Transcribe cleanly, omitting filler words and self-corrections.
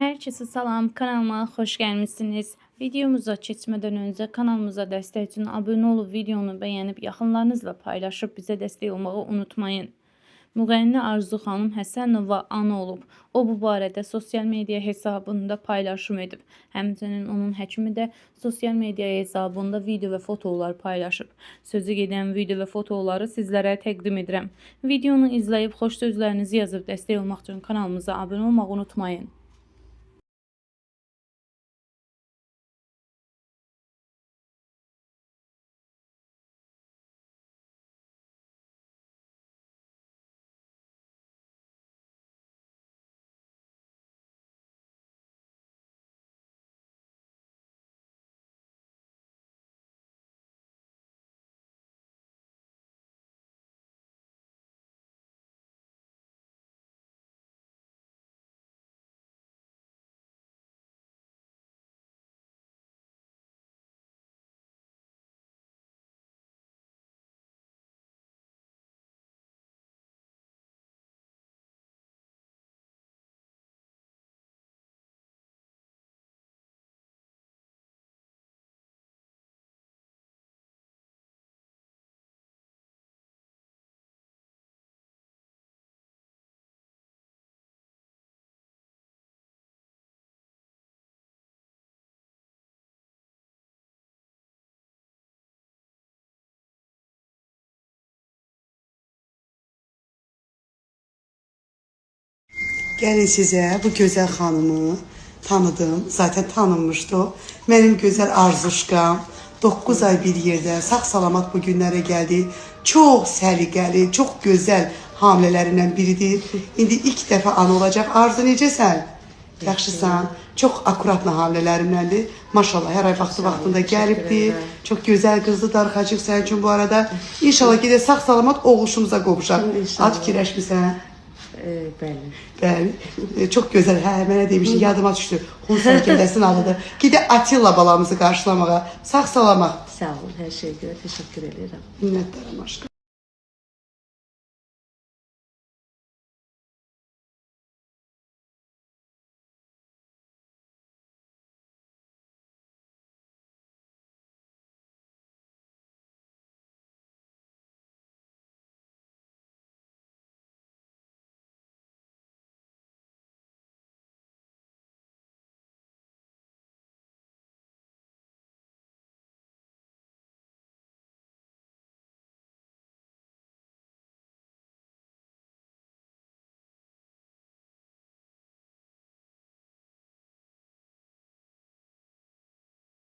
Herkese salam, kanalıma hoş gelmişsiniz. Videomuza keçmədən öncə kanalımıza dəstək üçün abunə olub, videonu bəyənib, yaxınlarınızla paylaşıb bizə dəstək olmağı unutmayın. Müğənni Arzu xanım Həsənova ana olub. O bu barədə sosial media hesabında paylaşım edib. Həmçinin onun həkimi də sosial media hesabında video və fotolar paylaşıb. Sözü gedən video və fotoları sizlərə təqdim edirəm. Videonu izləyib xoş sözlərinizi yazıb dəstək olmaq üçün kanalımıza abunə olmağı unutmayın. Gəlin sizə bu gözəl xanımı tanıdım. Zaten tanınmışdı o. Mənim gözəl Arzuşqam 9 ay bir yerdə sağ-salamat bu günlərə gəldi. Çox səliqəli, çox gözəl hamilərindən biridir. İndi ilk dəfə ana olacaq. Arzu necəsən? Yaxşısan? Çox akuratlı hamilərimdəndir. Maşallah hər ay vaxtında gəlibdir. Çox gözəl qızlı darıxacıq sənin üçün bu arada. İnşallah gedək sağ-salamat oğluşumuza qovuşaq. Ad fikirləşmirsən? Bəli. Bəli. Çox gözəl. Hə, mənə demişdi, yadıma düşdü. Xunsan kimdəsin alıdır. Gedək Atilla balamızı qarşılamağa. Sağ-salamat. Sağ olun, hər şeyə görə təşəkkür edirəm. Minnətdaram aşkım.